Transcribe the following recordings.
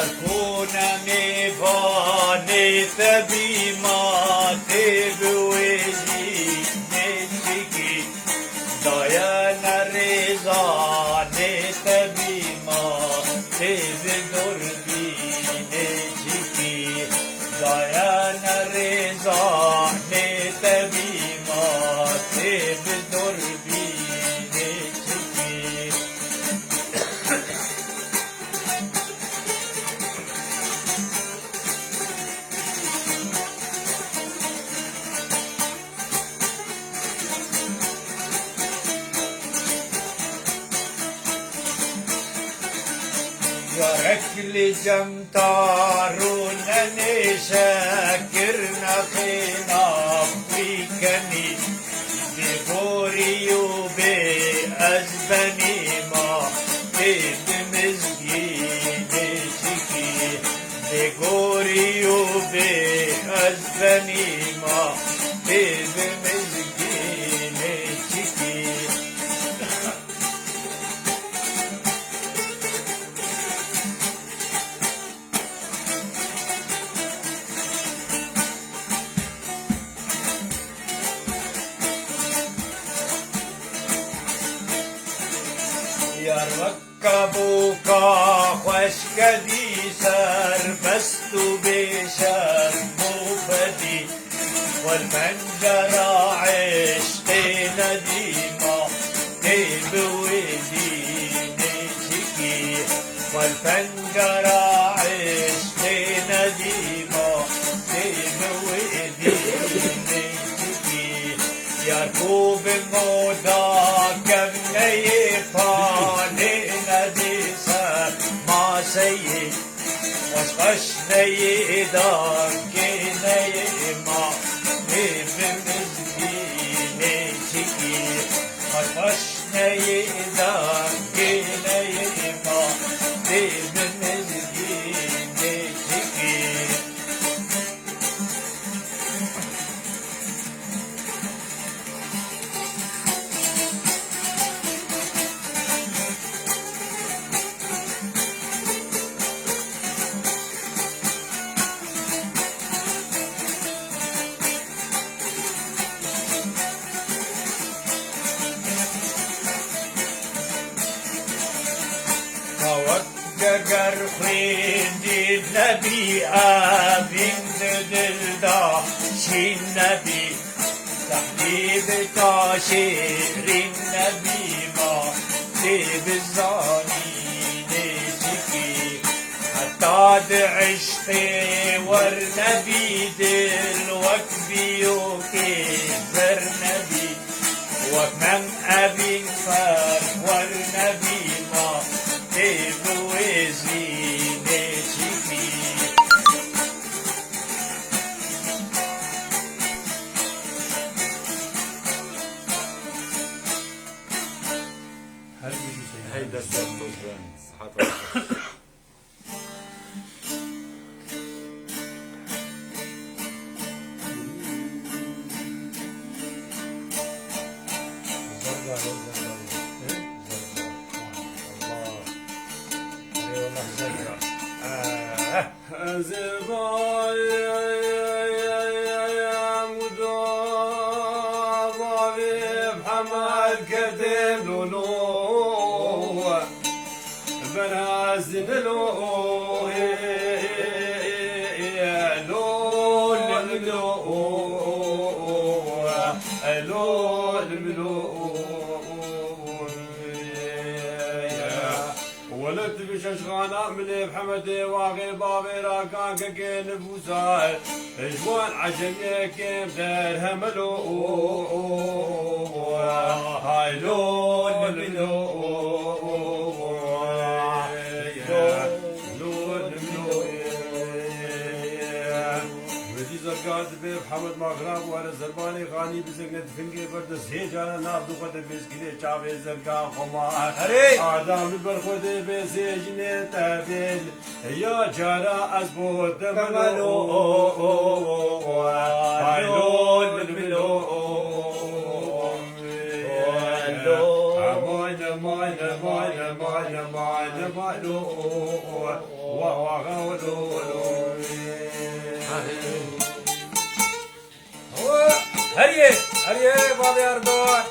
يكون ميفاني تبي ما تبويدي نتكي دايانا رزاني تبي ما تبدر بي نتكي دايانا رزاني تبي ما تبدر بي نتكي ركل جمتارون نشكرنا خينا فيكني بغوري وبأزبني ما بمزجيني شكي بغوري وبأزبني ما بمزجيني شكي يركبوك خشكدي سربست بشر مفدي والمنجرة عشق نديمة تبويدي نشكي والفنجرة عشق نديمة تبويدي نشكي يركوب مودا كم نيفاني نديسة ما سيد وشخش نيدان كي نيما بمزجي نشكي وشخش نيدان كي نيما بمزجي نشكي وقر خيندي النبي آبين دلدا شي النبي تحبيب تاشير النبي ما تبزاني نشكي حتى دعشتي والنبي دلوكبي وكبر نبي ومن أبي فر والنبي ما تبوزي نشكي هيدا الدكتور صحة ولد بششغانا من محمد واغي بابي راكان كاكين بوزار جوان عجمي كيم دار هملو هاي لون ملو زرقات بير محمد مغرب وانا زرباني غاني بزنقد فنقي برد سيجانا نابدو قد بيسكلي چاوي زرقا خما آدم برخود بيسيجني تابيل يا جارا از بود ملو هايلون ملو ماينا هريه هريه بابي أردوان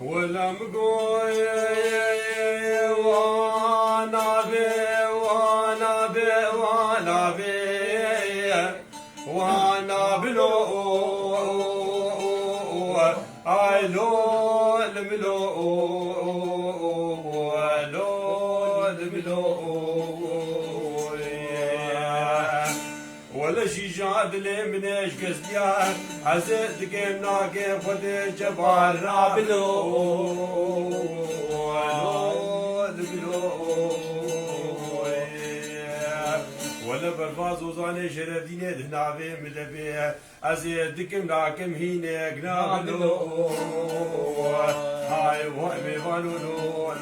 ولم قوي وانا بي وانا بي وانا بي وانا بلو لو الملو لو الملو ولا شي جاد لي منش قصديار حزت كيم ناقي خد جبار رابلو ولا برفاز وزاني شرفديني دهنابي مدبي ازيد دكم ناكم هيني قنابلو هاي وهمي فانولو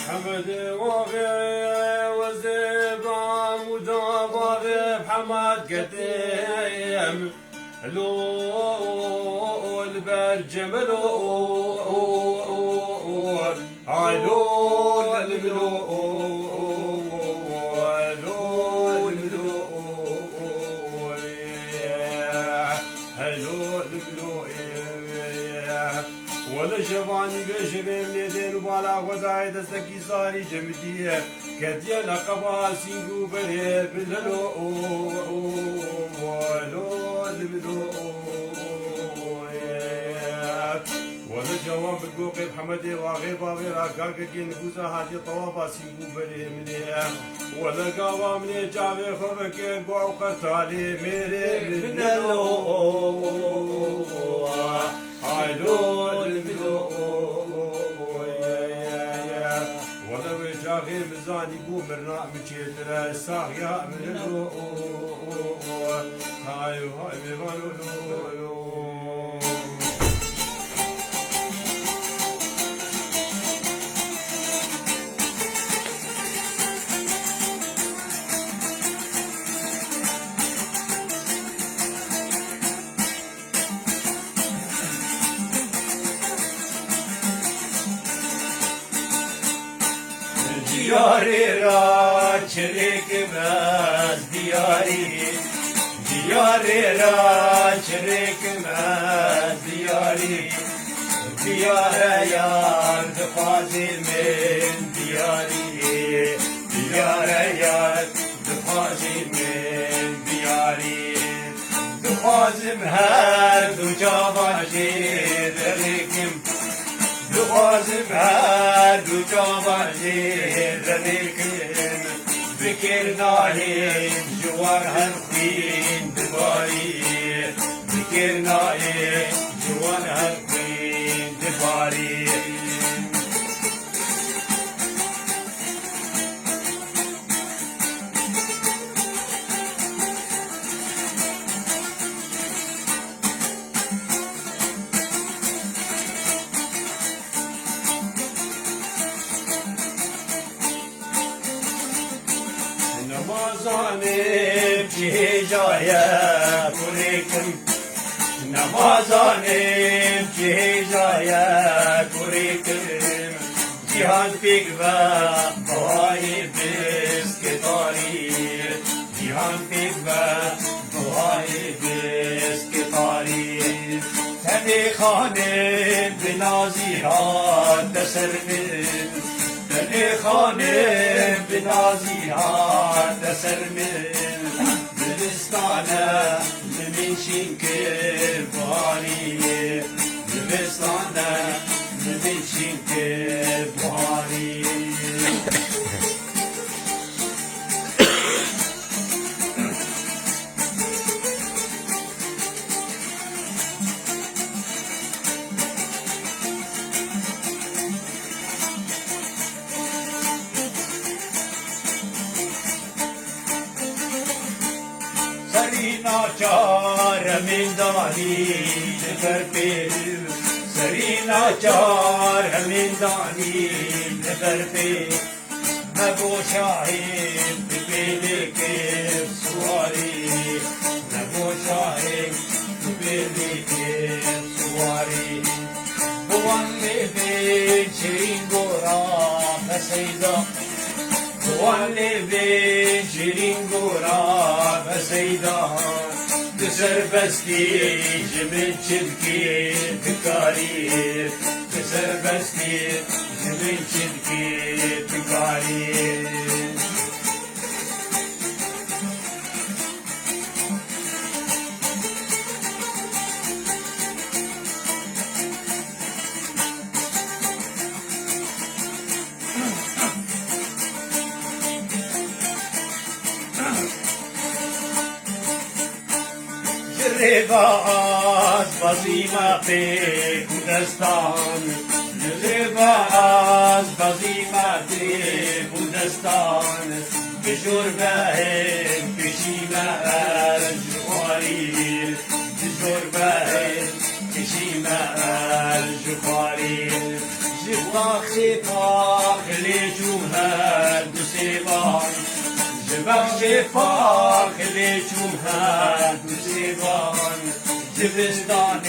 حمد وغي وزبا مدابا بحمد قديم لو البرجم لو علو الملو ولا شباني قشرين ليدين وبالا غداي دستكي صاري جمدية كديا لقبا سينقو بريه بللو ولو لبلو ولا جواب بقوقي بحمدي واغي باغي راكاكا كي نفوزا هاتي طوابا سينقو بريه منيه ولا قاوا مني جابي خبكي قوع قرطالي ميري بللو هايلو الملو ولو جاغي مزاني بو مرنا مجيترا ساغيا منلو هايو هاي بيبانو دياري را چرک باز دياري دياري را چرک باز دياري ديار یار دفازی من دياري ديار یار دفازی من دياري دفازم هر دو جاواجی درکم دفازم هر دو جاواجی درکم بكر نايم جوار هالخين دباري بكر نايم جوار هالخين دباري نمازانم جهجايا كوريكم نمازانم جهجايا كوريكم جهان فيك بهاي بسكتاري جهان فيك بهاي بسكتاري خانه بنازی هات سر من دل خانه بنازی هات سر من دلستانه نمیشین که باری دلستانه نمیشین که باری سری ناچار من دانی لبر پیر سری ناچار من دانی لبر پیر نبو شاهد بپیل که سواری نبو شاهد بپیل که سواری بوان لبه شیرین گورا بسیدا والله بشرين قراب سيدان تسر بستي جبن شبكي تكاري تسر بستي جبن شبكي تكاري رباعات بزیمه به کودستان رباعات بزیمه به کودستان بشور بهم کشیمه الجواری بشور بهم کشیمه الجواری جباخ شفاخ لجوهر دوسیبان جباخ شفاخ لجوهر دوسیبان جبستان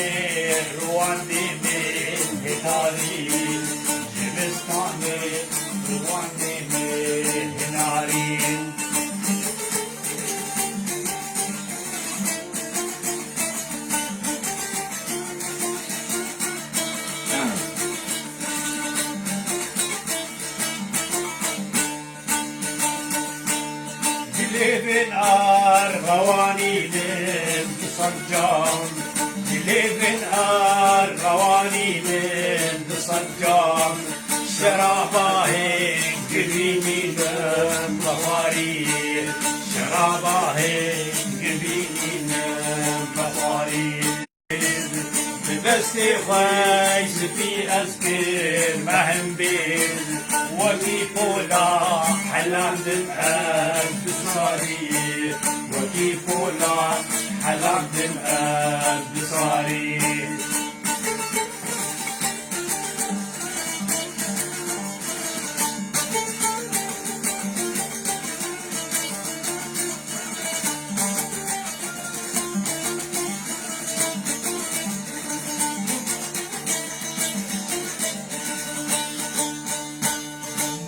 رواندی من هناری جبستان رواندی من هناری Living our Rawani live the Sanjam. Living our Rawani live the Sanjam. Sharaba hai givini nam bahari. Sharaba hai givini nam bahari. بس خايس في أذكر مهم بيل وكيف ولا حلام دمقان بصاري وكيف ولا حلام دمقان بصاري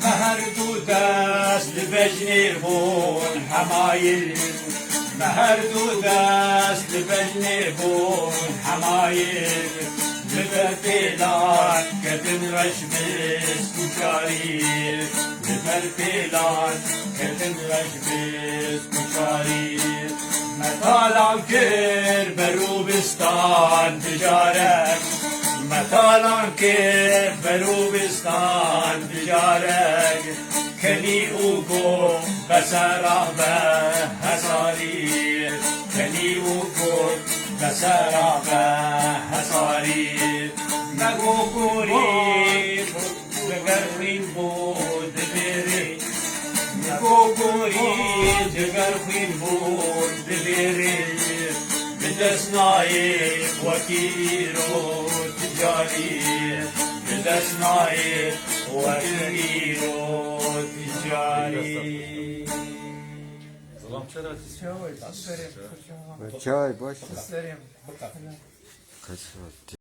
مهر دو دست بجنیر بون حمایل مهر دو دست بجنیر بون حمایل لبر پیلان کتن رش بس کچاری لبر پیلان کتن رش بس کچاری مطالم کر بروبستان تجارت مطالم که بروبستان تجارت کنی او گو بسرا به هزاری کنی او گو بسرا به هزاری نگو گوری جگر بود بری نگو گوری جگر بود بری بدسنای وکیرو تجاری بدسنای وکیرو تجاری Чай, бачите? Красиво.